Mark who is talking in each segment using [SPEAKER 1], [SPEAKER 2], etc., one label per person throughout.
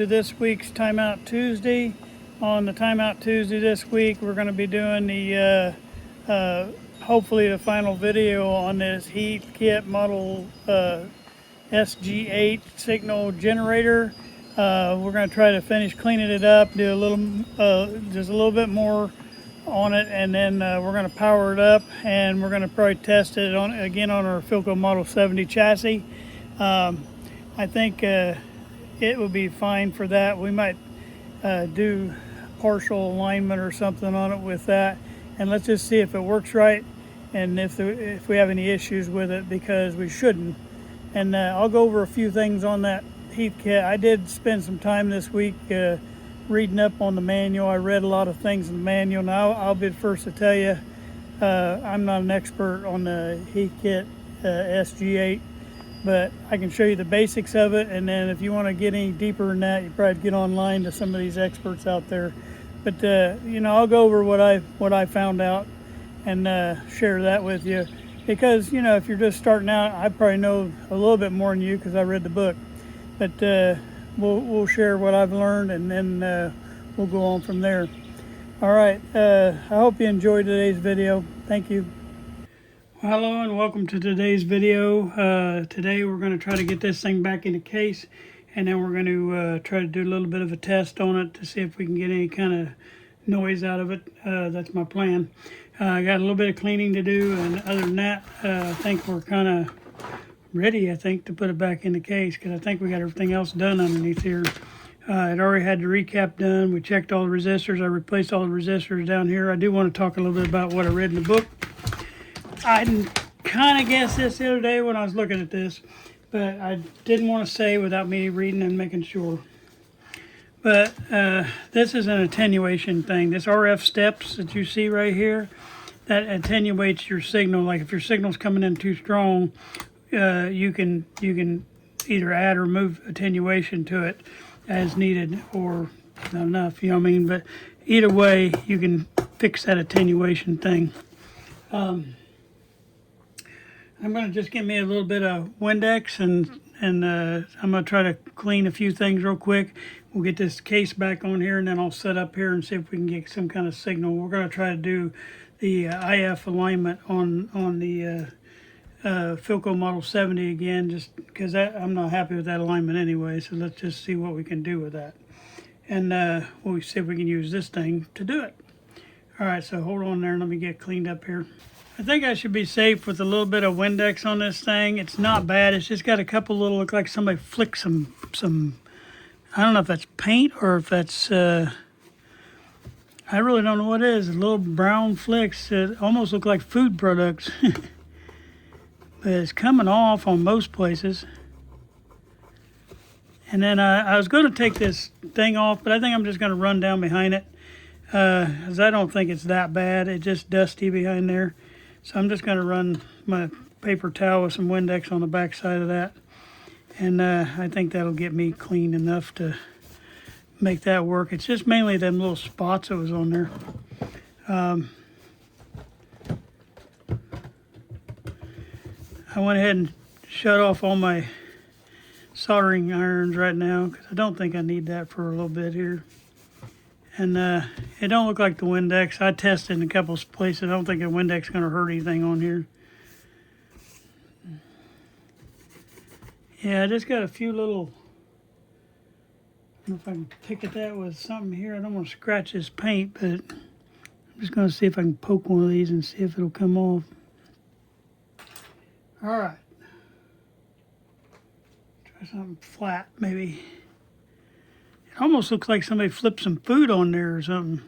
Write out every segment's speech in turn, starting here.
[SPEAKER 1] to this week's Timeout Tuesday. On the Timeout Tuesday this week, we're going to be doing the hopefully the final video on this Heathkit model SG-8 signal generator. We're going to try to finish cleaning it up, do a little, just a little bit more on it, and then we're going to power it up, and we're going to probably test it on again on our Philco Model 70 chassis. I think it would be fine for that. We might do partial alignment or something on it with that, and let's just see if it works right and if we have any issues with it, because we shouldn't. And I'll go over a few things on that Heathkit. I did spend some time this week reading up on the manual. I read a lot of things in the manual. Now I'll be the first to tell you, I'm not an expert on the Heathkit SG-8, but I can show you the basics of it, and then if you want to get any deeper than that, you probably get online to some of these experts out there. But you know, I'll go over what I found out and share that with you, because you know, if you're just starting out, I probably know a little bit more than you because I read the book. But we'll share what I've learned, and then we'll go on from there. All right, I hope you enjoyed today's video. Thank you. Hello and welcome to today's video. Today we're going to try to get this thing back in the case, and then we're going to try to do a little bit of a test on it to see if we can get any kind of noise out of it. That's my plan. I got a little bit of cleaning to do, and other than that, I think we're kind of ready, I think, to put it back in the case, because I think we got everything else done underneath here. It already had the recap done. We checked all the resistors. I replaced all the resistors down here. I do want to talk a little bit about what I read in the book. I kind of guessed this the other day when I was looking at this, but I didn't want to say without me reading and making sure. But this is an attenuation thing. This RF steps that you see right here, that attenuates your signal. Like if your signal's coming in too strong, you can either add or remove attenuation to it as needed, or not enough, you know what I mean? But either way, you can fix that attenuation thing. I'm going to just get me a little bit of Windex, and I'm going to try to clean a few things real quick. We'll get this case back on here, and then I'll set up here and see if we can get some kind of signal. We're going to try to do the IF alignment on the Philco Model 70 again, just because I'm not happy with that alignment anyway. So let's just see what we can do with that, and we'll see if we can use this thing to do it. All right, so hold on there and let me get cleaned up here. I think I should be safe with a little bit of Windex on this thing. It's not bad. It's just got a couple little, look like somebody flicked some I don't know if that's paint or if that's I really don't know what it is. Little brown flicks that almost look like food products. But it's coming off on most places. And then I was going to take this thing off, but I think I'm just going to run down behind it, because I don't think it's that bad. It's just dusty behind there. So I'm just going to run my paper towel with some Windex on the back side of that. And I think that'll get me clean enough to make that work. It's just mainly them little spots that was on there. I went ahead and shut off all my soldering irons right now, because I don't think I need that for a little bit here. And it don't look like the Windex. I tested in a couple of places. I don't think the Windex is going to hurt anything on here. Yeah, I just got a few little, I don't know if I can pick at that with something here. I don't want to scratch this paint, but I'm just going to see if I can poke one of these and see if it'll come off. All right. Try something flat, maybe. It almost looks like somebody flipped some food on there or something.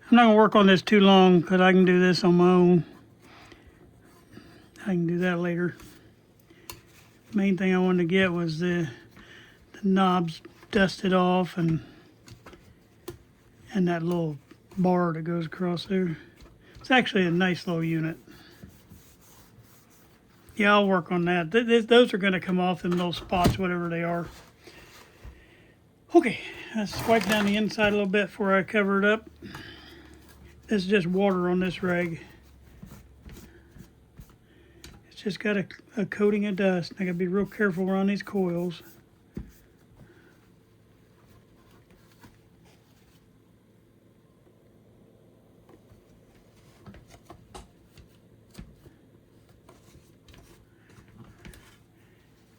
[SPEAKER 1] I'm not going to work on this too long, because I can do this on my own. I can do that later. Main thing I wanted to get was the knobs dusted off, and that little bar that goes across there. It's actually a nice little unit. Yeah, I'll work on that. Those are going to come off in those spots, whatever they are. Okay, let's wipe down the inside a little bit before I cover it up. This is just water on this rag. It's just got a coating of dust. I gotta be real careful around these coils.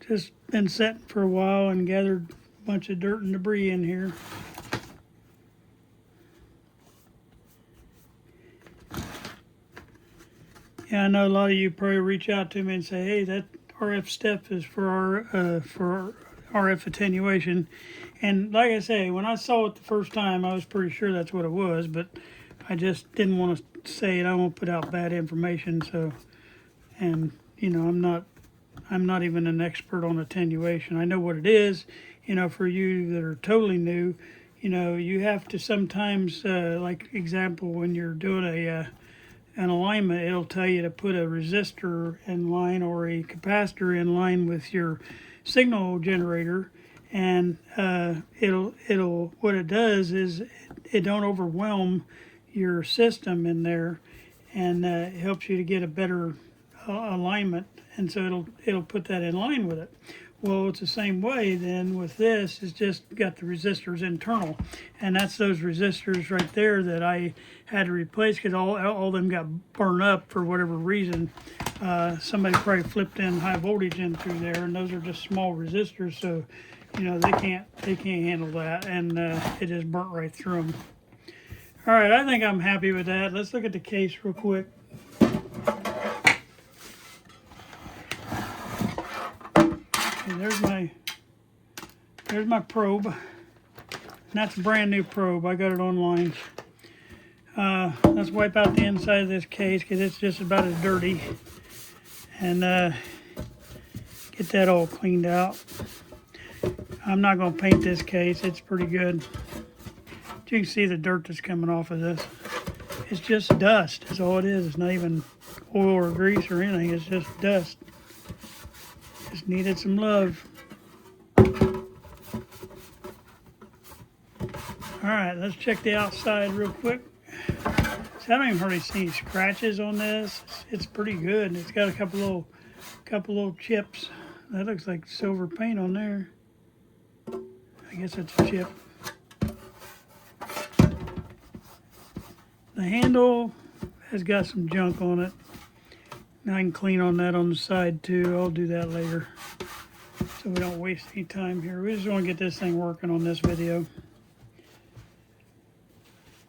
[SPEAKER 1] Just been setting for a while and gathered a bunch of dirt and debris in here. Yeah, I know a lot of you probably reach out to me and say, hey, that RF step is for RF attenuation. And like I say, when I saw it the first time, I was pretty sure that's what it was, but I just didn't want to say it. I won't put out bad information. So, and you know, I'm not even an expert on attenuation. I know what it is. You know, for you that are totally new, you know, you have to sometimes, like example, when you're doing an alignment, it'll tell you to put a resistor in line or a capacitor in line with your signal generator, and it'll what it does is it don't overwhelm your system in there, and it helps you to get a better alignment, and so it'll put that in line with it. Well, it's the same way then with this. It's just got the resistors internal, and that's those resistors right there that I had to replace because all of them got burned up for whatever reason. Somebody probably flipped in high voltage in through there, and those are just small resistors, so you know they can't handle that, and it just burnt right through them. All right, I think I'm happy with that. Let's look at the case real quick. Okay, there's my probe. And that's a brand new probe. I got it online. Let's wipe out the inside of this case because it's just about as dirty. And get that all cleaned out. I'm not going to paint this case. It's pretty good. But you can see the dirt that's coming off of this. It's just dust. That's all it is. It's not even oil or grease or anything. It's just dust. Just needed some love. All right, let's check the outside real quick. See, I don't even hardly see any scratches on this. It's pretty good. It's got a couple little chips. That looks like silver paint on there. I guess it's a chip. The handle has got some junk on it. Now I can clean on that on the side too. I'll do that later, so we don't waste any time here. We just want to get this thing working on this video.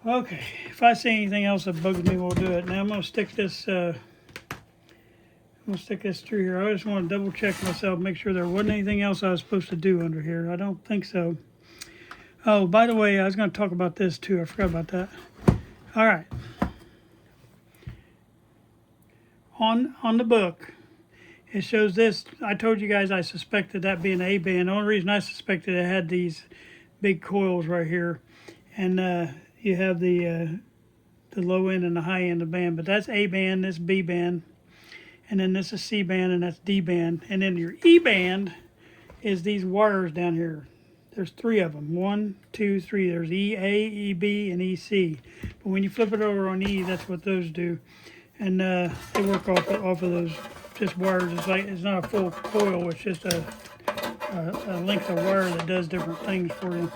[SPEAKER 1] Okay, if I see anything else that bugs me, we'll do it. Now I'm going to stick this. I'm going to stick this through here. I just want to double check myself, make sure there wasn't anything else I was supposed to do under here. I don't think so. Oh, by the way, I was going to talk about this too. I forgot about that. All right. On the book, it shows this. I told you guys I suspected that being A-band. The only reason I suspected it had these big coils right here, and you have the low end and the high end of the band. But that's A-band, this B-band, and then this is C-band, and that's D-band. And then your E-band is these wires down here. There's three of them. 1, 2, 3. There's EA, EB, and EC. But when you flip it over on E, that's what those do. And they work off of those just wires. It's not a full coil. It's just a length of wire that does different things for you.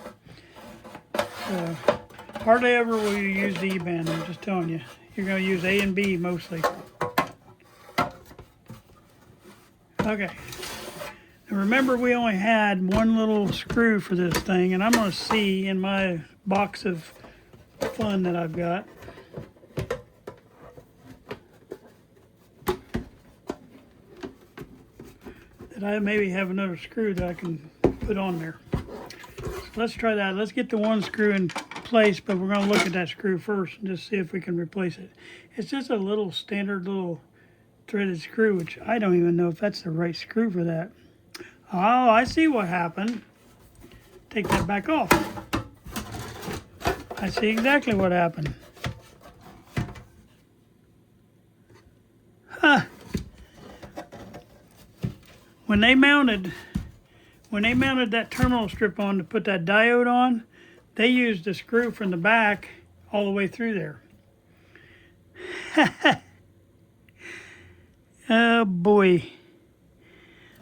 [SPEAKER 1] Hardly ever will you use the E-band. I'm just telling you. You're going to use A and B mostly. Okay. Now remember, we only had one little screw for this thing, and I'm going to see in my box of fun that I've got. I maybe have another screw that I can put on there. So let's try that. Let's get the one screw in place, but we're going to look at that screw first and just see if we can replace it. It's just a little standard little threaded screw, which I don't even know if that's the right screw for that. Oh, I see what happened. Take that back off. I see exactly what happened. Huh. When they mounted that terminal strip on to put that diode on, they used a screw from the back all the way through there. Oh boy.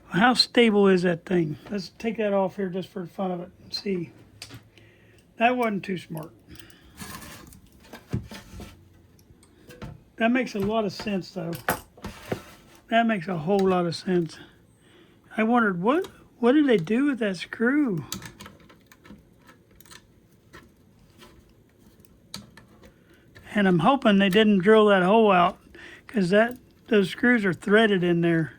[SPEAKER 1] How stable is that thing? Let's take that off here just for the fun of it and see. That wasn't too smart. That makes a lot of sense though. That makes a whole lot of sense. I wondered what did they do with that screw? And I'm hoping they didn't drill that hole out because those screws are threaded in there.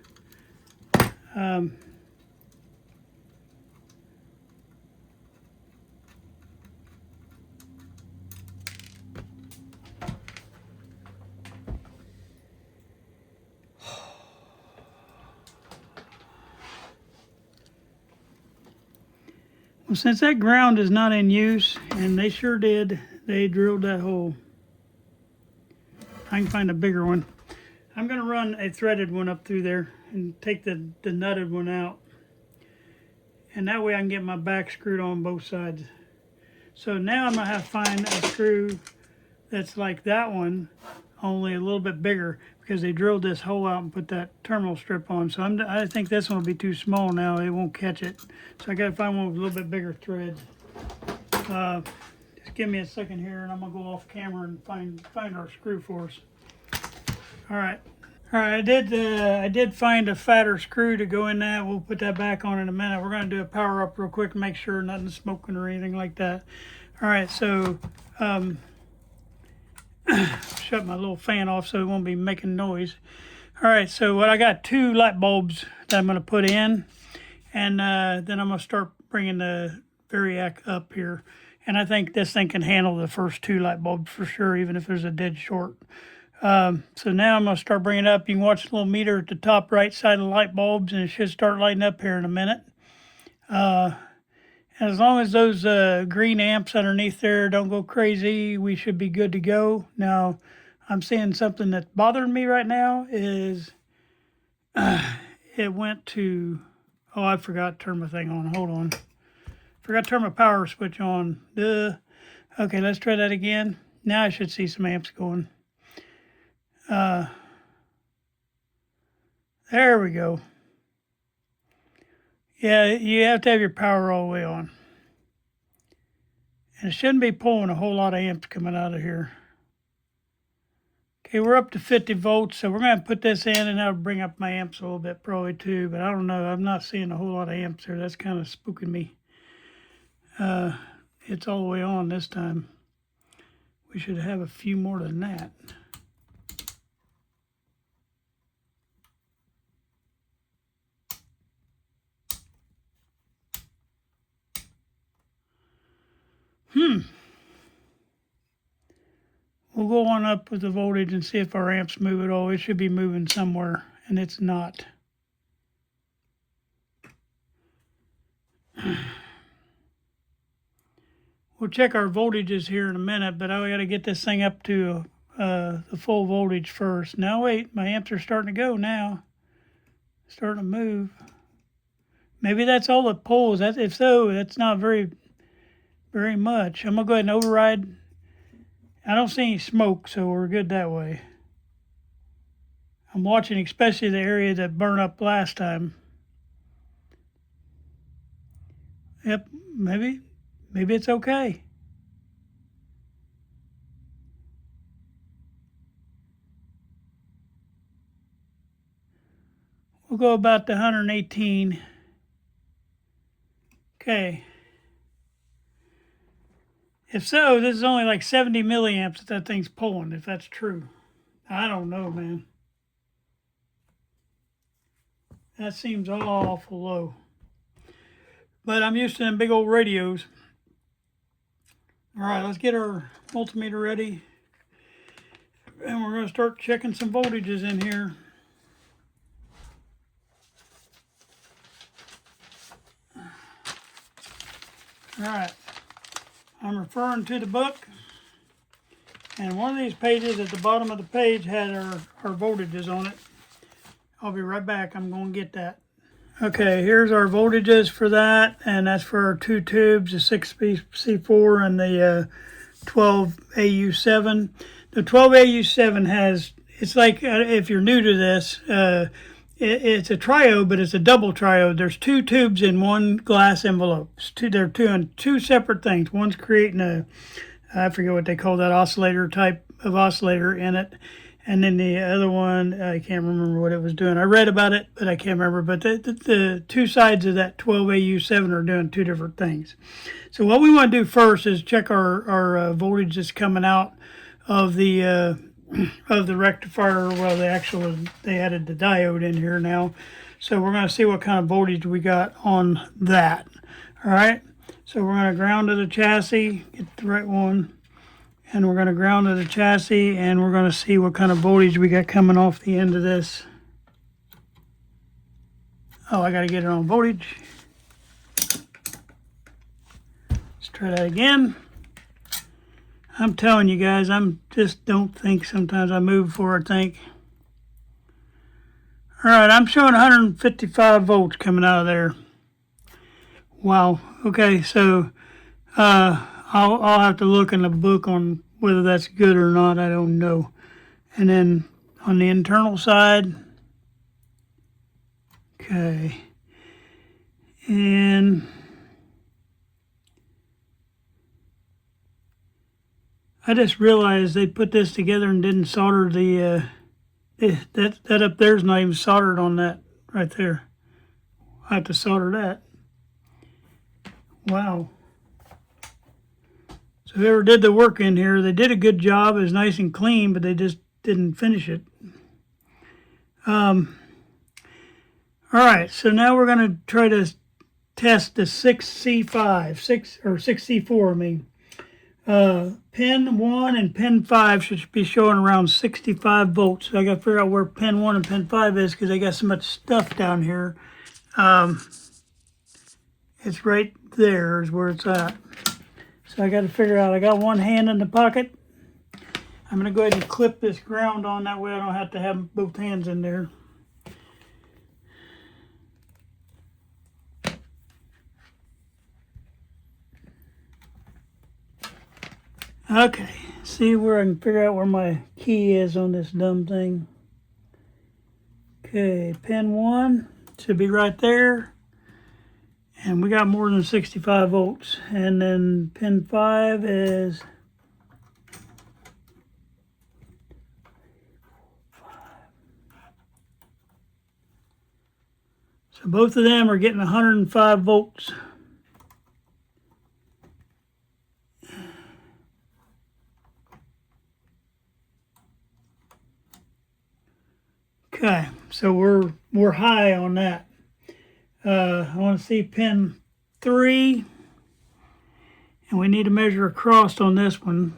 [SPEAKER 1] Well, since that ground is not in use, and they sure did, they drilled that hole. I can find a bigger one. I'm going to run a threaded one up through there and take the nutted one out. And that way I can get my back screwed on both sides. So now I'm going to have to find a screw that's like that one, only a little bit bigger, because they drilled this hole out and put that terminal strip on. So I think this one will be too small now. It won't catch it. So I got to find one with a little bit bigger thread. Just give me a second here, and I'm going to go off camera and find our screw for us. All right. I did find a fatter screw to go in that. We'll put that back on in a minute. We're going to do a power up real quick to make sure nothing's smoking or anything like that. All right, so shut my little fan off so it won't be making noise. All right, so what I got 2 light bulbs that I'm going to put in, and then I'm going to start bringing the Variac up here. And I think this thing can handle the first 2 light bulbs for sure, even if there's a dead short. So now I'm going to start bringing it up. You can watch the little meter at the top right side of the light bulbs, and it should start lighting up here in a minute. As long as those green amps underneath there don't go crazy, we should be good to go. Now, I'm seeing something that's bothering me right now is it went to, oh, I forgot to turn my thing on. Hold on. Forgot to turn my power switch on. Duh. Okay, let's try that again. Now I should see some amps going. There we go. Yeah, you have to have your power all the way on. And it shouldn't be pulling a whole lot of amps coming out of here. Okay, we're up to 50 volts, so we're going to put this in, and that'll bring up my amps a little bit probably too, but I don't know. I'm not seeing a whole lot of amps there. That's kind of spooking me. It's all the way on this time. We should have a few more than that. We'll go on up with the voltage and see if our amps move at all. It should be moving somewhere, and it's not. We'll check our voltages here in a minute, but I got to get this thing up to the full voltage first. Now wait, my amps are starting to go now. Starting to move. Maybe that's all it pulls. If so, that's not very much. I'm going to go ahead and override. I don't see any smoke, so we're good that way. I'm watching especially the area that burned up last time. Yep, maybe it's okay. We'll go about the 118. Okay. If so, this is only like 70 milliamps that thing's pulling, if that's true. I don't know, man. That seems awful low. But I'm used to them big old radios. All right, let's get our multimeter ready. And we're going to start checking some voltages in here. All right. I'm referring to the book, and one of these pages at the bottom of the page had our voltages on it. I'll be right back. I'm going to get that. Okay, here's our voltages for that, and that's for our 2 tubes, the 6C4 and the 12AU7. The 12AU7 it's like if you're new to this, it's a triode, but it's a double triode. There's two tubes in one glass envelope. They're two separate things. One's creating I forget what they call that oscillator type of oscillator in it. And then the other one, I can't remember what it was doing. I read about it, but I can't remember. But the two sides of that 12AU7 are doing two different things. So what we want to do first is check our voltage that's coming out of the rectifier. Well, they added the diode in here now. So we're going to see what kind of voltage we got on that. All right. So we're going to ground to the chassis, get the right one. And we're going to ground to the chassis, and we're going to see what kind of voltage we got coming off the end of this. Oh, I got to get it on voltage. Let's try that again. I'm telling you guys, just don't think. Sometimes I move before I think. All right, I'm showing 155 volts coming out of there. Wow. Okay, so I'll have to look in the book on whether that's good or not. I don't know. And then on the internal side, okay, and I just realized they put this together and didn't solder the that up there's not even soldered on that right there. I have to solder that. Wow. So whoever did the work in here, they did a good job. It was nice and clean, but they just didn't finish it. All right, so now we're going to try to test the 6C4, I mean. Pin 1 and pin 5 should be showing around 65 volts. So I got to figure out where pin 1 and pin 5 is because I got so much stuff down here. It's right there is where it's at. So I got to figure out, I got one hand in the pocket. I'm going to go ahead and clip this ground on, that way I don't have to have both hands in there. Okay, see where I can figure out where my key is on this dumb thing. Okay, pin 1 should be right there. And we got more than 65 volts. And then pin 5 is 5. So both of them are getting 105 volts. Okay, so we're high on that. I want to see pin 3, and we need to measure across on this one.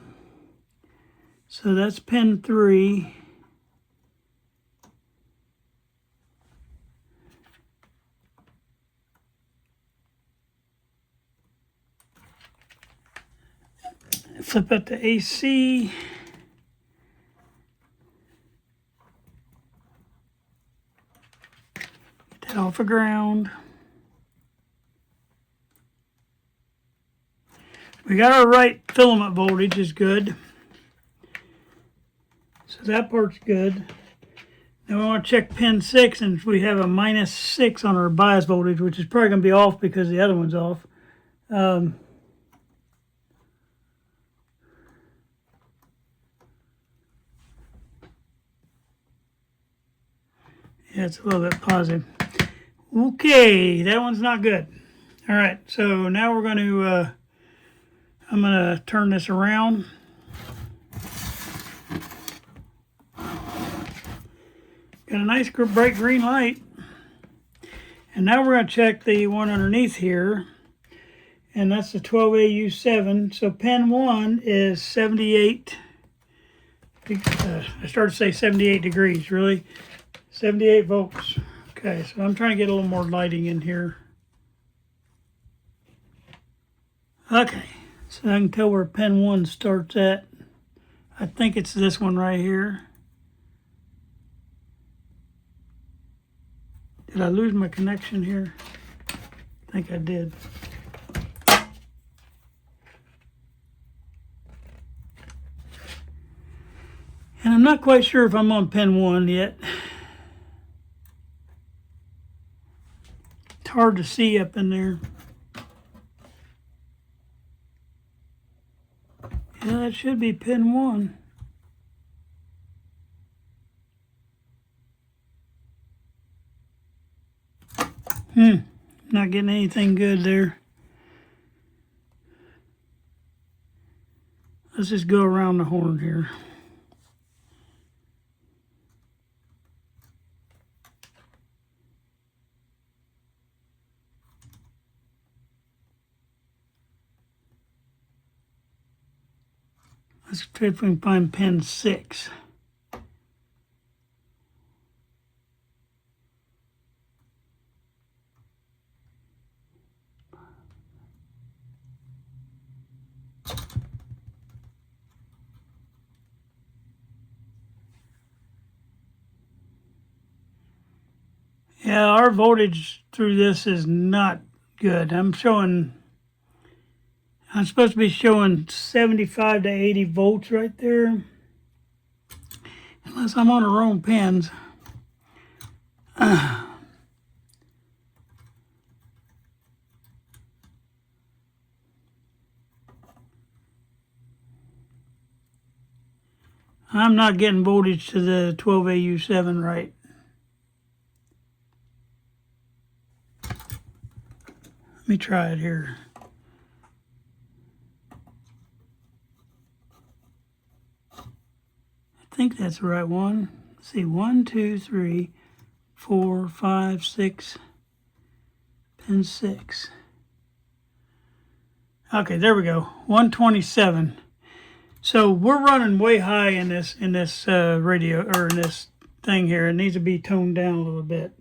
[SPEAKER 1] So that's pin 3. Flip it to AC. Get that off the ground. We got our right filament voltage is good. So that part's good. Now we want to check pin 6, and we have a -6 on our bias voltage, which is probably going to be off because the other one's off. Yeah, it's a little bit positive. Okay, that one's not good. All right, so now we're going to, I'm going to turn this around. Got a nice bright green light. And now we're going to check the one underneath here. And that's the 12AU7. So pin 1 is 78. I started to say 78 degrees, really. 78 volts. Okay, so I'm trying to get a little more lighting in here. Okay, so I can tell where pin 1 starts at. I think it's this one right here. Did I lose my connection here? I think I did. And I'm not quite sure if I'm on pin 1 yet. It's hard to see up in there. Yeah, that should be pin 1. Not getting anything good there. Let's just go around the horn here. Let's see if we can find pin 6. Yeah, our voltage through this is not good. I'm supposed to be showing 75 to 80 volts right there. Unless I'm on the wrong pins. I'm not getting voltage to the 12AU7 right. Let me try it here. I think that's the right one. Let's see, 1, 2, 3, 4, 5, 6, pin 6. Okay, there we go. 127. So we're running way high in this radio, or in this thing here. It needs to be toned down a little bit.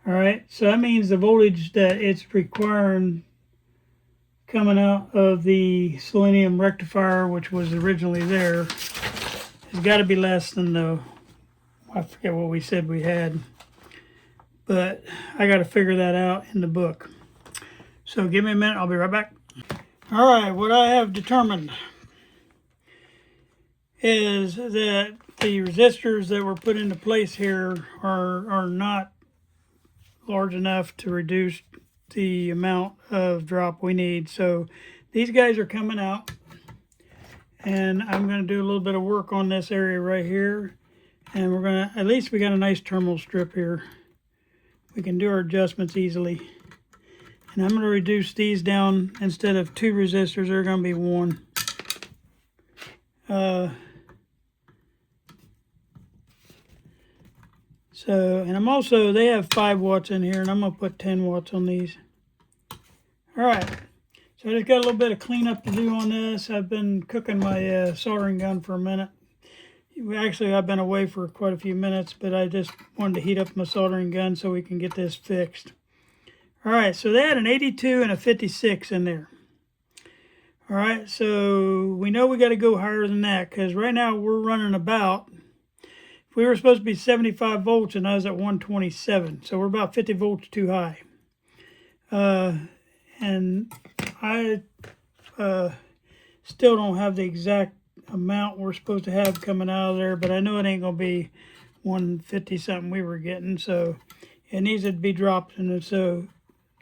[SPEAKER 1] All right, so that means the voltage that it's requiring coming out of the selenium rectifier, which was originally there, has got to be less than the, I forget what we said we had, but I got to figure that out in the book. So give me a minute, I'll be right back. All right, what I have determined is that the resistors that were put into place here are not large enough to reduce the amount of drop we need. So these guys are coming out, and I'm going to do a little bit of work on this area right here, and we're going to, at least we got a nice terminal strip here. We can do our adjustments easily. And I'm going to reduce these down. Instead of 2 resistors, they're going to be 1. And I'm also, they have 5 watts in here, and I'm going to put 10 watts on these. All right, so I just got a little bit of cleanup to do on this. I've been cooking my soldering gun for a minute. Actually, I've been away for quite a few minutes, but I just wanted to heat up my soldering gun so we can get this fixed. All right, so they had an 82 and a 56 in there. All right, so we know we got to go higher than that, because right now we're running about, if we were supposed to be 75 volts and I was at 127, so we're about 50 volts too high. And I still don't have the exact amount we're supposed to have coming out of there, but I know it ain't going to be 150 something we were getting, so it needs to be dropped. And so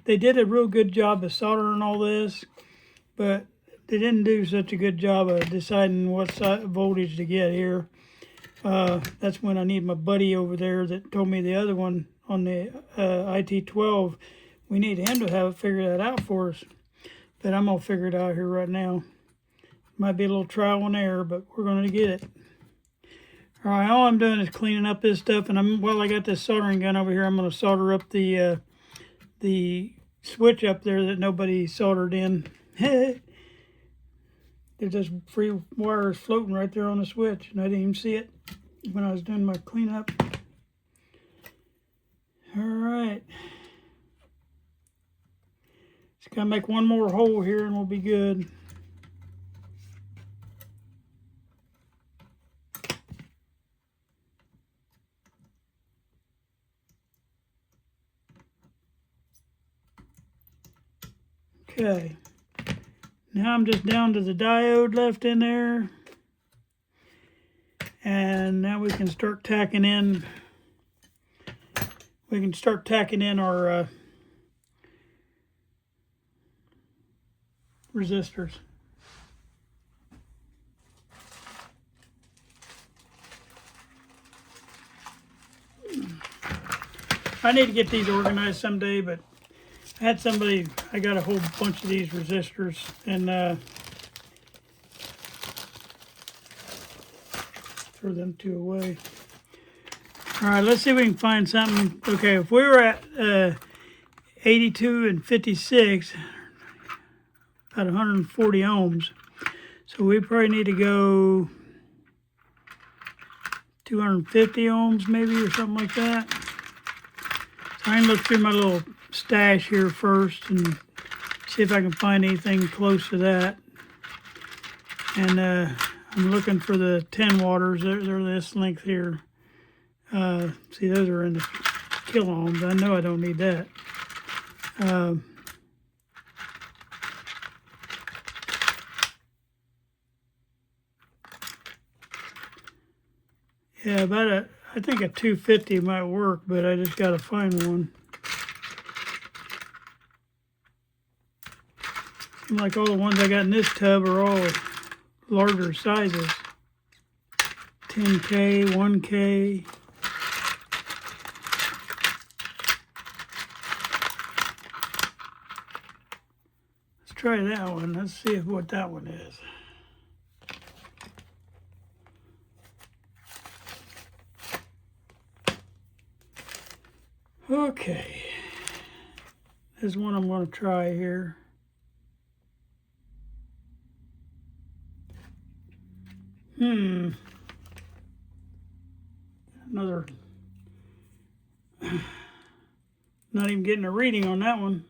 [SPEAKER 1] they did a real good job of soldering all this, but they didn't do such a good job of deciding what voltage to get here. That's when I need my buddy over there that told me the other one on the IT12. We need him to have figure that out for us. But I'm going to figure it out here right now. Might be a little trial and error, but we're going to get it. All right, all I'm doing is cleaning up this stuff. And while I got this soldering gun over here, I'm going to solder up the switch up there that nobody soldered in. There's just free wires floating right there on the switch, and I didn't even see it when I was doing my cleanup. All right. Just gotta make one more hole here and we'll be good. Okay. Now I'm just down to the diode left in there. And now we can start tacking in. We can start tacking in our resistors. I need to get these organized someday, but I got a whole bunch of these resistors, and throw them two away. All right, let's see if we can find something. Okay, if we were at 82 and 56, about 140 ohms, so we probably need to go 250 ohms maybe, or something like that. So I can look through my little stash here first and see if I can find anything close to that. And I'm looking for the 10 waters. They're this length here. See, those are in the kilo ohms. I know I don't need that. Yeah, I think a 250 might work, but I just got to find one. Seems like all the ones I got in this tub are all larger sizes. 10K, 1K. Let's try that one. Let's see what that one is. Okay, there's one I'm going to try here. Another, not even getting a reading on that one.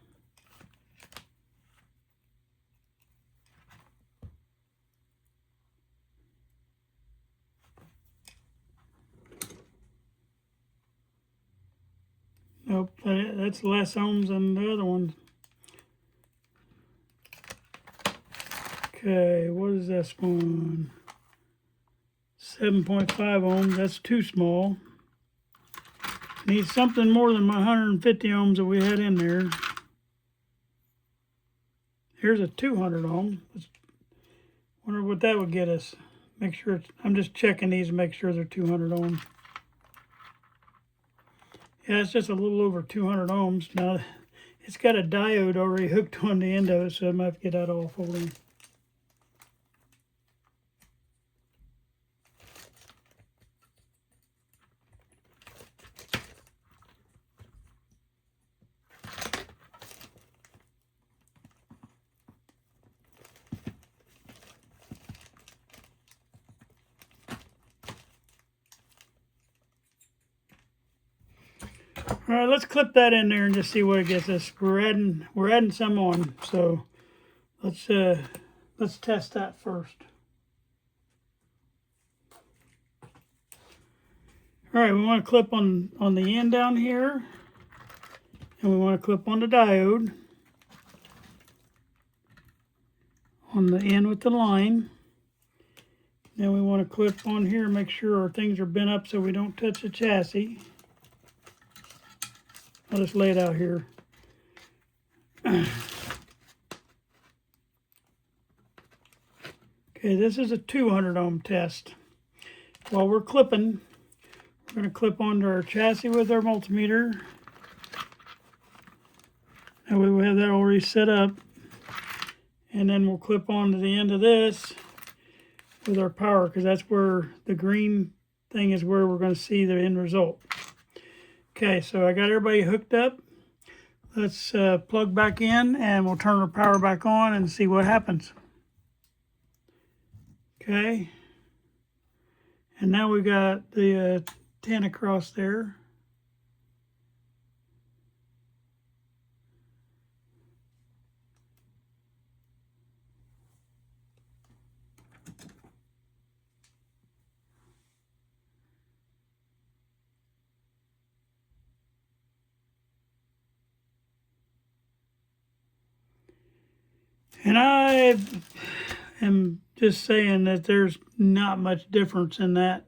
[SPEAKER 1] Nope, that's less ohms than the other one. Okay, what is this one? 7.5 ohms, that's too small. Needs something more than my 150 ohms that we had in there. Here's a 200 ohm. Wonder what that would get us. Make sure I'm just checking these to make sure they're 200 ohms. Yeah, it's just a little over 200 ohms. Now, it's got a diode already hooked on the end of it, so I might have to get that all folded. All right, let's clip that in there and just see what it gets us. We're adding some on, so let's test that first. All right, we want to clip on the end down here, and we want to clip on the diode on the end with the line. Then we want to clip on here, make sure our things are bent up so we don't touch the chassis. I'll just lay it out here. Okay, this is a 200 ohm test. While we're clipping, we're going to clip onto our chassis with our multimeter. And we have that already set up. And then we'll clip onto the end of this with our power, because that's where the green thing is, where we're going to see the end result. Okay, so I got everybody hooked up. Let's plug back in, and we'll turn our power back on and see what happens. Okay, and now we got the 10 across there. And I am just saying that there's not much difference in that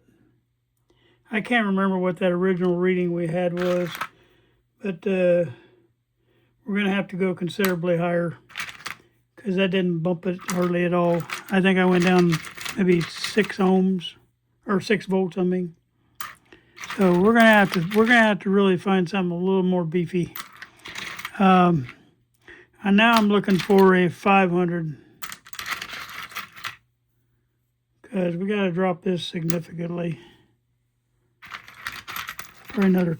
[SPEAKER 1] I can't remember what that original reading we had was, but we're going to have to go considerably higher because that didn't bump it hardly at all. I think I went down maybe 6 ohms or 6 volts. I mean, so we're gonna have to really find something a little more beefy. And now I'm looking for a 500 because we got to drop this significantly for another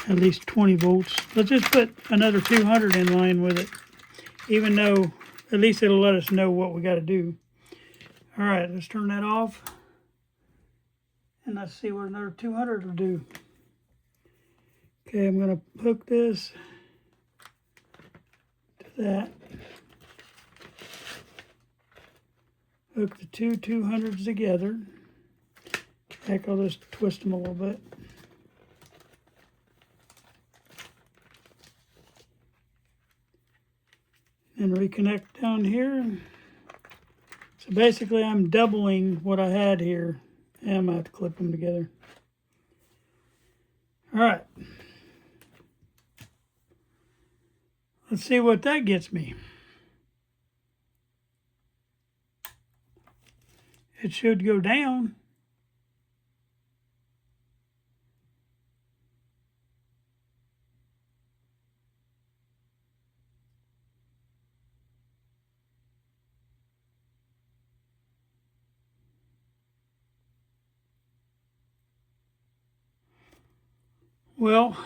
[SPEAKER 1] at least 20 volts. Let's just put another 200 in line with it, even though at least it'll let us know what we got to do. All right, let's turn that off. And let's see what another 200 will do. Okay, I'm going to hook this to that. Hook the two 200s together. Heck, I'll just twist them a little bit. And reconnect down here. So basically I'm doubling what I had here. And I'm going to have to clip them together. All right. Let's see what that gets me. It should go down. Well,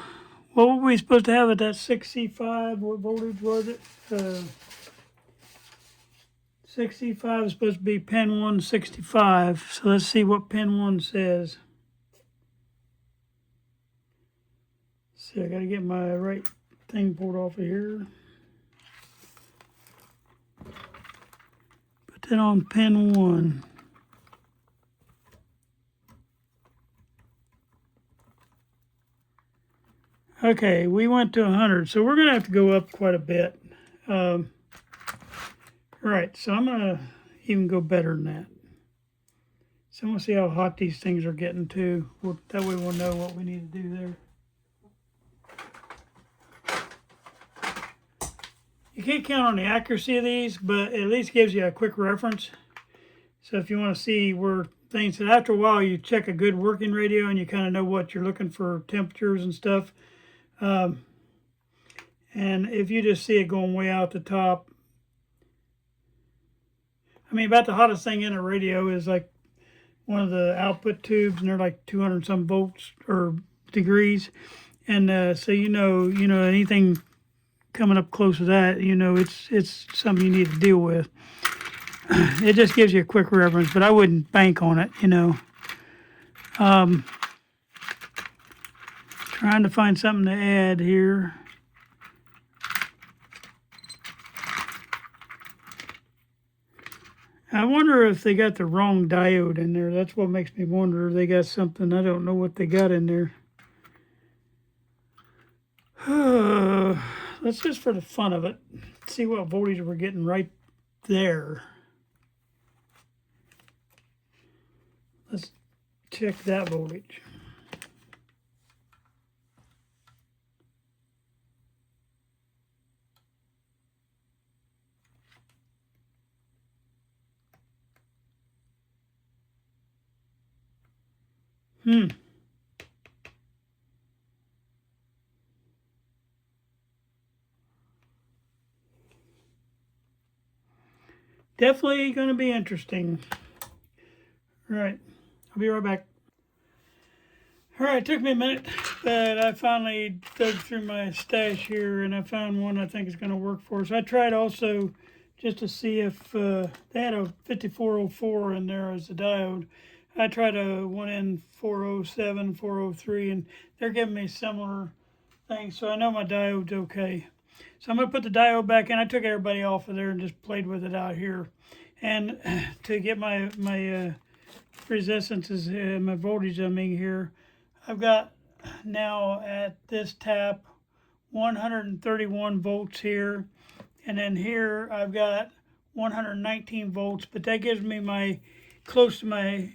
[SPEAKER 1] what were we supposed to have at that 6C5? What voltage was it? 6C5 is supposed to be pin 165. So let's see what pin 1 says. See, I got to get my right thing pulled off of here. Put that on pin 1. Okay, we went to 100, so we're going to have to go up quite a bit. All right, so I'm going to even go better than that. So I'm going to see how hot these things are getting too. That way we'll know what we need to do there. You can't count on the accuracy of these, but it at least gives you a quick reference. So if you want to see where things, and after a while you check a good working radio and you kind of know what you're looking for, temperatures and stuff. And if you just see it going way out the top, I mean, about the hottest thing in a radio is like one of the output tubes, and they're like 200 some volts or degrees. And so you know anything coming up close to that, it's something you need to deal with. It just gives you a quick reference, but I wouldn't bank on it, Trying to find something to add here. I wonder if they got the wrong diode in there. That's what makes me wonder. They got something, I don't know what they got in there. Let's just, for the fun of it, see what voltage we're getting right there. Let's check that voltage. Definitely going to be interesting. All right, I'll be right back. All right, it took me a minute, but I finally dug through my stash here, and I found one I think is going to work for us. I tried also just to see if they had a 5404 in there as a diode. I tried a 1N407, 403, and they're giving me similar things, so I know my diode's okay. So I'm going to put the diode back in. I took everybody off of there and just played with it out here. And to get my resistances, my voltage here, I've got now at this tap 131 volts here. And then here I've got 119 volts, but that gives me close to my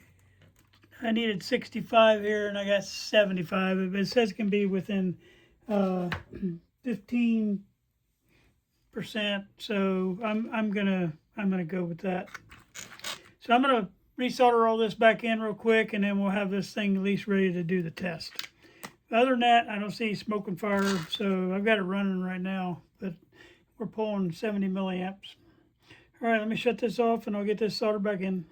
[SPEAKER 1] I needed 65 here, and I got 75. It says it can be within 15%, so I'm gonna go with that. So I'm gonna resolder all this back in real quick, and then we'll have this thing at least ready to do the test. Other than that, I don't see smoke and fire, so I've got it running right now, but we're pulling 70 milliamps. All right, let me shut this off, and I'll get this soldered back in.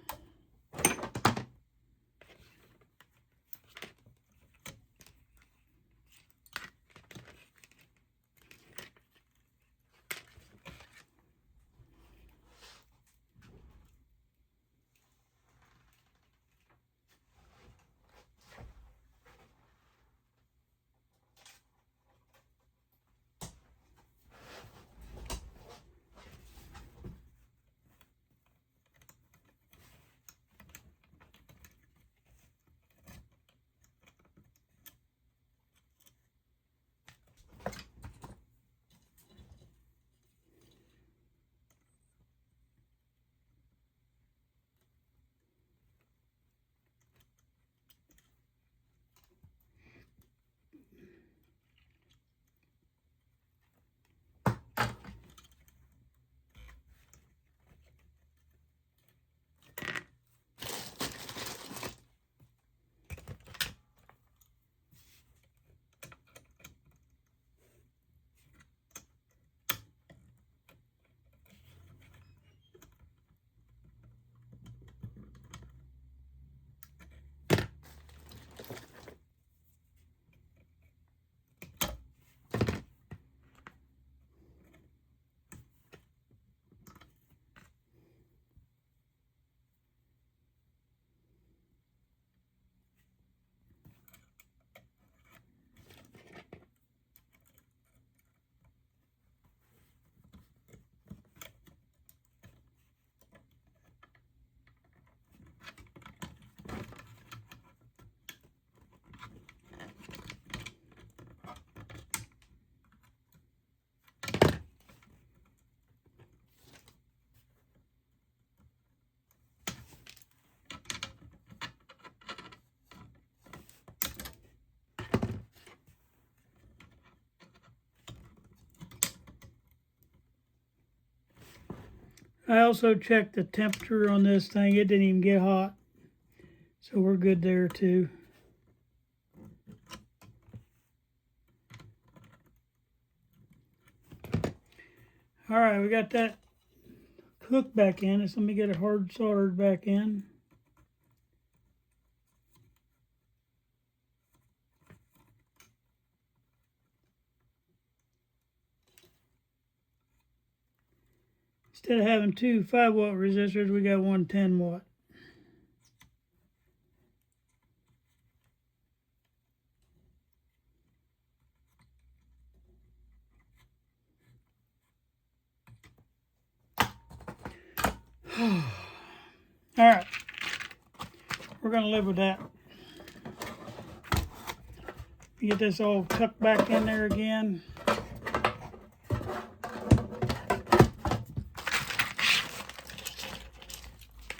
[SPEAKER 1] I also checked the temperature on this thing. It didn't even get hot, so we're good there too. All right, we got that hooked back in. So let me get it hard soldered back in. Instead of having two 5-watt resistors, we got one 10-watt. All right, we're gonna live with that. Get this all tucked back in there again.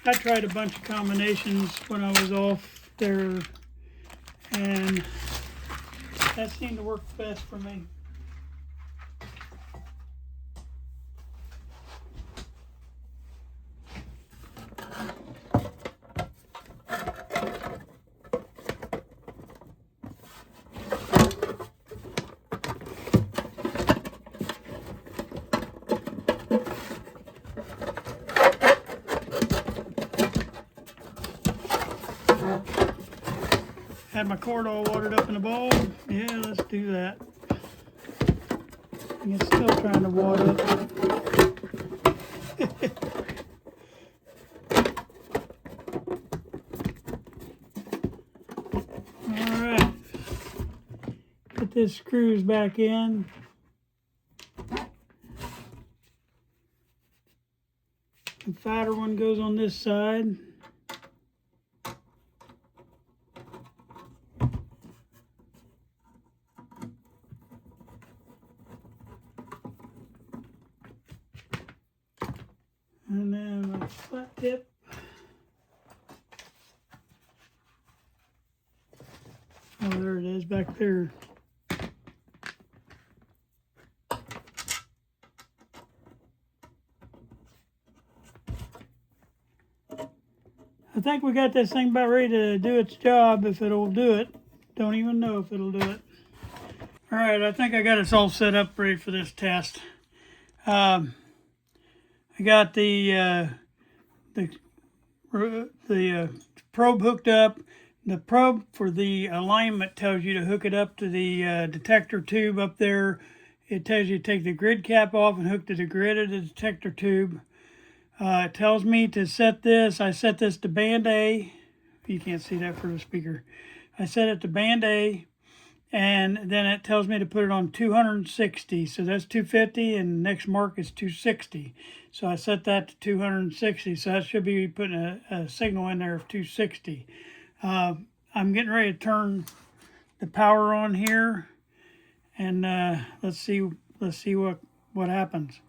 [SPEAKER 1] I tried a bunch of combinations when I was off there, and that seemed to work best for me. Had my cord all watered up in a bowl. Yeah, let's do that. It's still trying to water it. All right. Put this screws back in. The fatter one goes on this side. And then a flat tip. up here. I think we got this thing about ready to do its job, if it'll do it. Don't even know if it'll do it. All right, I think I got us all set up ready for this test. I got the probe hooked up. The probe for the alignment tells you to hook it up to the detector tube up there. It tells you to take the grid cap off and hook to the grid of the detector tube. It tells me to set this. I set this to band A. You can't see that for the speaker. I set it to band A, and then it tells me to put it on 260. So that's 250, and the next mark is 260. So I set that to 260. So that should be putting a signal in there of 260. I'm getting ready to turn the power on here, and let's see what happens.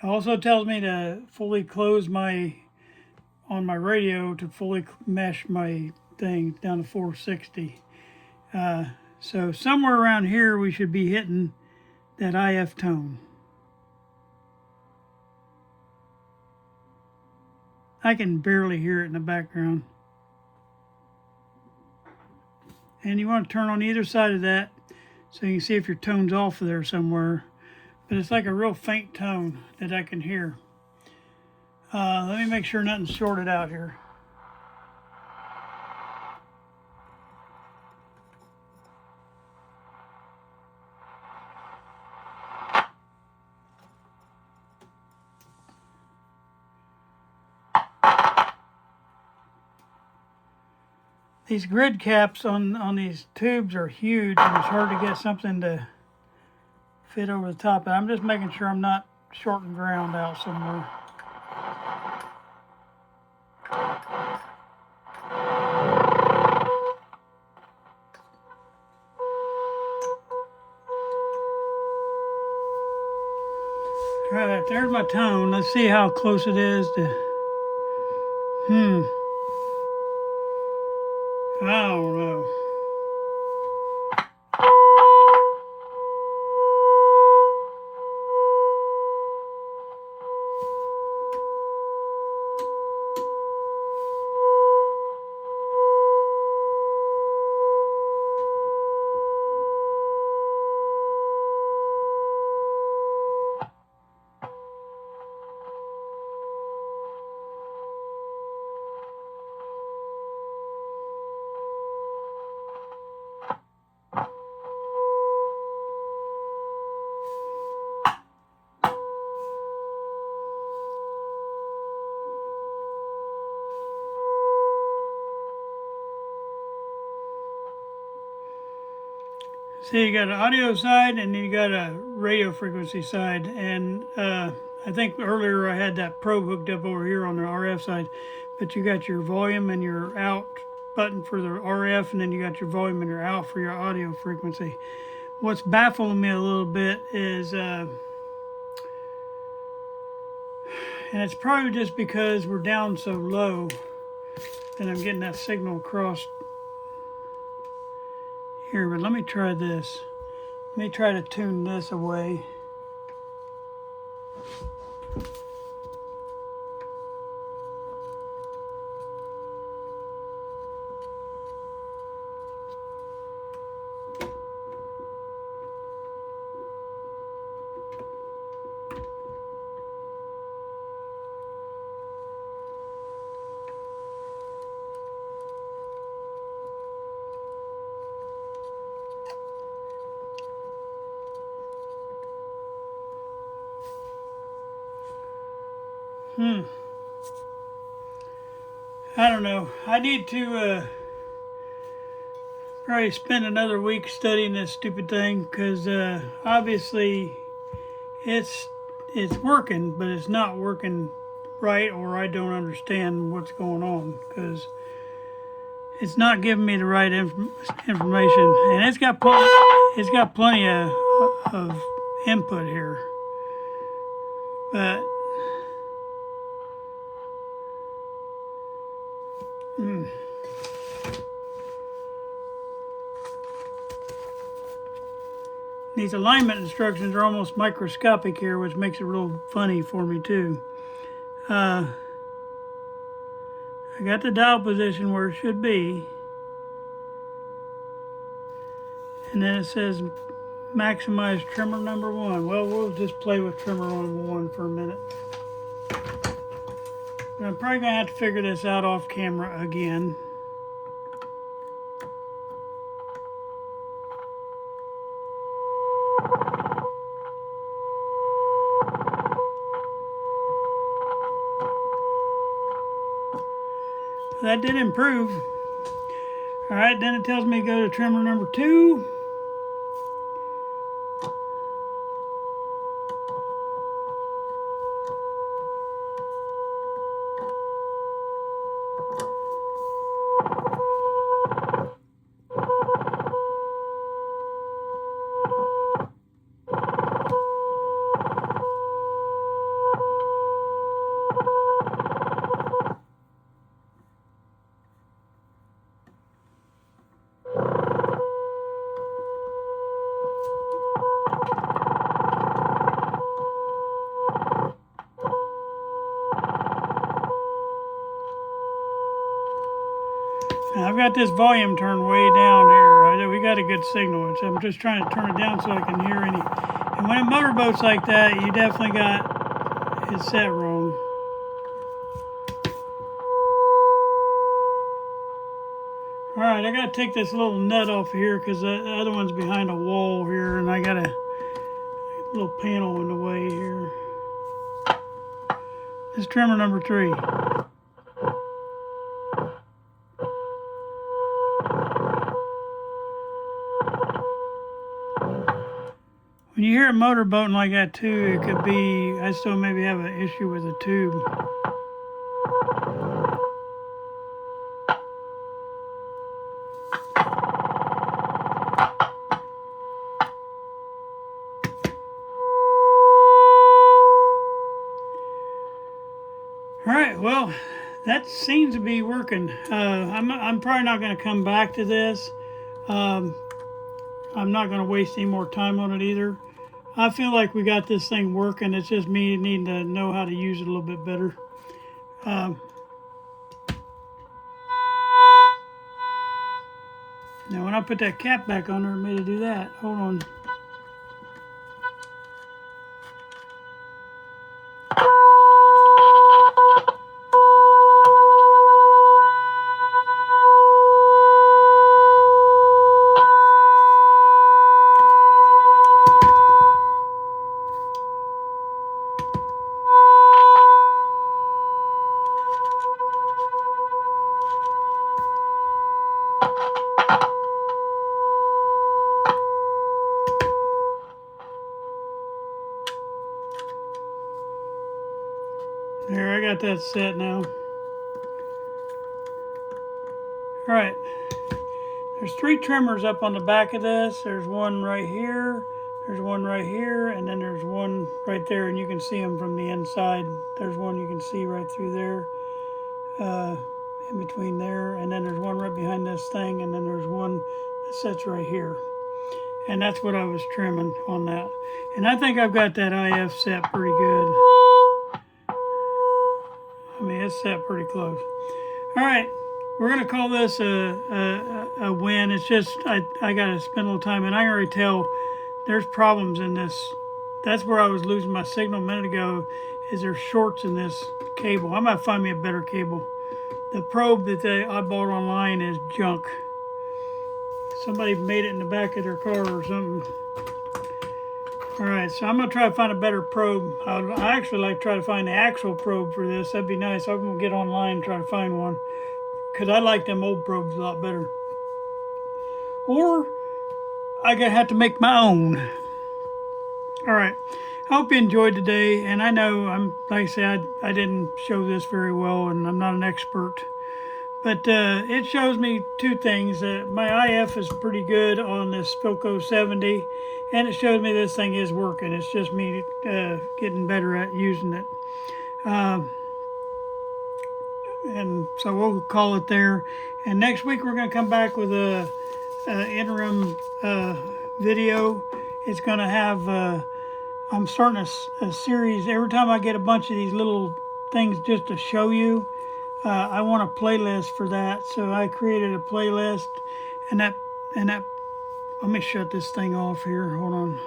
[SPEAKER 1] It also tells me to fully close on my radio to fully mesh my thing down to 460. So somewhere around here we should be hitting that IF tone. I can barely hear it in the background. And you want to turn on either side of that so you can see if your tone's off there somewhere. But it's like a real faint tone that I can hear. Let me make sure nothing's shorted out here. These grid caps on these tubes are huge, and it's hard to get something to fit over the top. I'm just making sure I'm not shorting ground out somewhere. All right, there's my tone. Let's see how close it is to. I don't know. See, you got an audio side and then you got a radio frequency side. And I think earlier I had that probe hooked up over here on the RF side. But you got your volume and your out button for the RF, and then you got your volume and your out for your audio frequency. What's baffling me a little bit is, and it's probably just because we're down so low that I'm getting that signal across here, but let me try this. Let me try to tune this away. I don't know. I need to probably spend another week studying this stupid thing, because obviously it's working, but it's not working right, or I don't understand what's going on, because it's not giving me the right information, and it's got plenty of input here, but These alignment instructions are almost microscopic here, which makes it real funny for me too. I got the dial position where it should be. And then it says maximize trimmer number 1. Well, we'll just play with trimmer number 1 for a minute. But I'm probably going to have to figure this out off camera again. That did improve. All right, then it tells me to go to trimmer number 2. Now I've got this volume turned way down here. We got a good signal. I'm just trying to turn it down so I can hear any. And when it motorboats like that, you definitely got it set wrong. All right, I got to take this little nut off here because the other one's behind a wall here, and I got a little panel in the way here. This is trimmer number 3. When you hear a motor boating like that too, it could be, I still maybe have an issue with the tube. All right, well, that seems to be working. I'm probably not going to come back to this. I'm not going to waste any more time on it either. I feel like we got this thing working. It's just me needing to know how to use it a little bit better. Now when I put that cap back on there, it made it do that. Hold on. There, I got that set now. All right, there's 3 trimmers up on the back of this. There's one right here, there's one right here, and then there's one right there, and you can see them from the inside. There's one you can see right through there, in between there, and then there's one right behind this thing, and then there's one that sits right here. And that's what I was trimming on that. And I think I've got that IF set pretty good. I mean, it's set pretty close. All right, we're gonna call this a win. It's just, I gotta spend a little time, and I can already tell there's problems in this. That's where I was losing my signal a minute ago, is there's shorts in this cable. I might find me a better cable. The probe that I bought online is junk. Somebody made it in the back of their car or something. All right, so I'm gonna try to find a better probe. I actually like to try to find the actual probe for this. That'd be nice. I'm gonna get online and try to find one, because I like them old probes a lot better. Or I'm gonna have to make my own. All right, I hope you enjoyed today. And I know, like I said, I didn't show this very well, and I'm not an expert. But it shows me 2 things. My IF is pretty good on this Spilco 70, and it shows me this thing is working. It's just me getting better at using it. And so we'll call it there. And next week we're going to come back with a interim video, it's going to have, I'm starting a series. Every time I get a bunch of these little things just to show you, I want a playlist for that. So I created a playlist, and that, let me shut this thing off here. Hold on.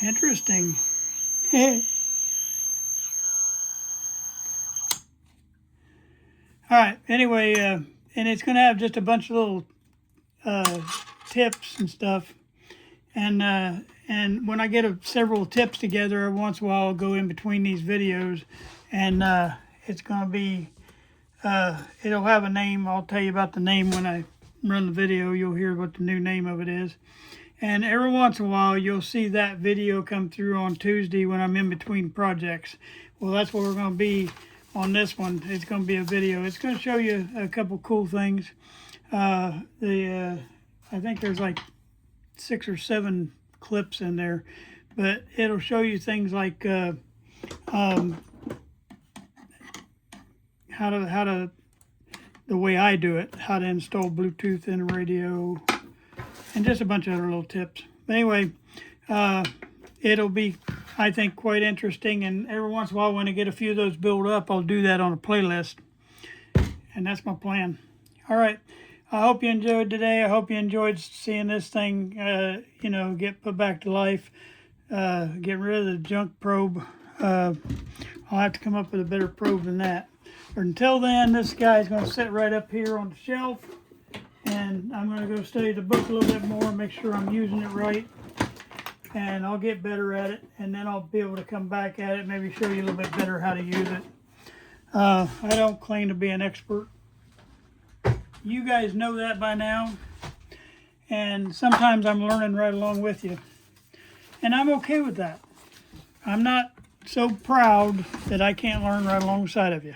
[SPEAKER 1] Interesting. All right. Anyway, and it's going to have just a bunch of little tips and stuff. And when I get several tips together, every once in a while I'll go in between these videos, and it's going to be, it'll have a name. I'll tell you about the name when I run the video. You'll hear what the new name of it is. And every once in a while you'll see that video come through on Tuesday when I'm in between projects. Well, that's what we're going to be on this one. It's going to be a video. It's going to show you a couple cool things. I think there's like 6 or 7 clips in there, but it'll show you things like how to the way I do it, how to install Bluetooth in a radio, and just a bunch of other little tips. But anyway, it'll be, I think, quite interesting, and every once in a while when I get a few of those built up, I'll do that on a playlist, and that's my plan. All right. I hope you enjoyed today. I hope you enjoyed seeing this thing, get put back to life. Get rid of the junk probe. I'll have to come up with a better probe than that. But until then, this guy's going to sit right up here on the shelf. And I'm going to go study the book a little bit more, make sure I'm using it right. And I'll get better at it. And then I'll be able to come back at it, maybe show you a little bit better how to use it. I don't claim to be an expert. You guys know that by now, and sometimes I'm learning right along with you, and I'm okay with that. I'm not so proud that I can't learn right alongside of you,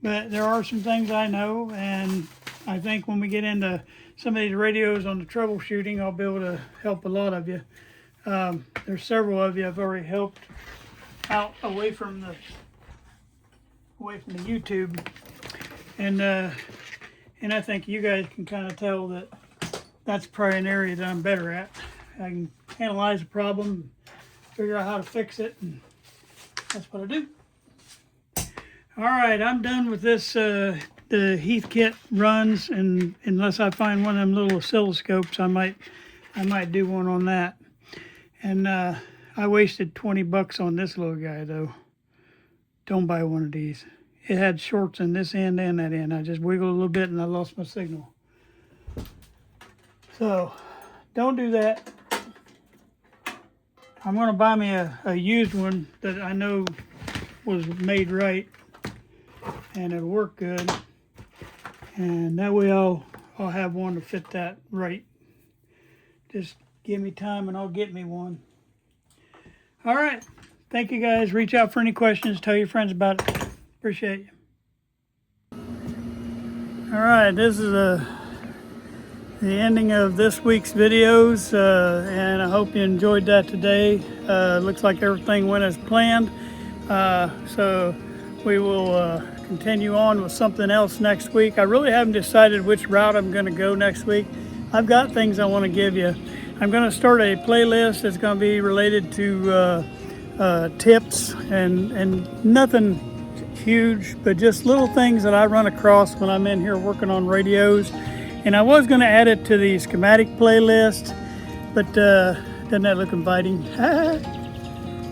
[SPEAKER 1] but there are some things I know, and I think when we get into some of these radios on the troubleshooting, I'll be able to help a lot of you. There's several of you I've already helped out away from the YouTube, and I think you guys can kind of tell that that's probably an area that I'm better at. I can analyze a problem, figure out how to fix it, and that's what I do. All right, I'm done with this, the Heathkit runs, and unless I find one of them little oscilloscopes, I might do one on that. And I wasted $20 on this little guy, though. Don't buy one of these. It had shorts in this end and that end. I just wiggled a little bit and I lost my signal. So, don't do that. I'm going to buy me a used one that I know was made right and it'll work good. And that way I'll have one to fit that right. Just give me time and I'll get me one. All right. Thank you guys. Reach out for any questions. Tell your friends about it. Appreciate you. All right, this is the ending of this week's videos, and I hope you enjoyed that today. Looks like everything went as planned, so we will continue on with something else next week. I really haven't decided which route I'm going to go next week. I've got things I want to give you. I'm going to start a playlist that's going to be related to tips and nothing huge, but just little things that I run across when I'm in here working on radios. And I was going to add it to the schematic playlist, but doesn't that look inviting?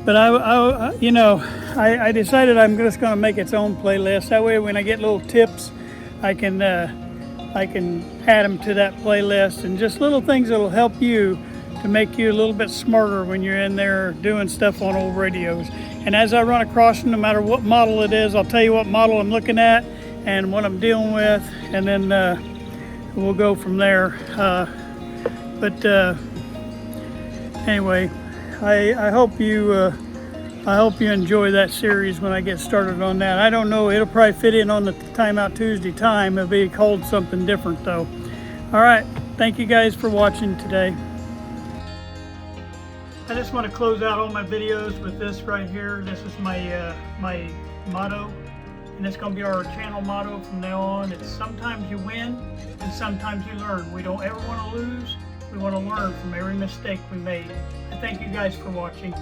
[SPEAKER 1] But I decided I'm just going to make its own playlist. That way when I get little tips, I can add them to that playlist, and just little things that will help you to make you a little bit smarter when you're in there doing stuff on old radios. And as I run across them, no matter what model it is, I'll tell you what model I'm looking at and what I'm dealing with, and then we'll go from there. Anyway, I hope you enjoy that series when I get started on that. I don't know, it'll probably fit in on the Timeout Tuesday time. It'll be called something different though. All right, thank you guys for watching today. I just want to close out all my videos with this right here. This is my my motto, And it's going to be our channel motto from now on. It's sometimes you win and sometimes you learn. We don't ever want to lose. We want to learn from every mistake we made. I thank you guys for watching.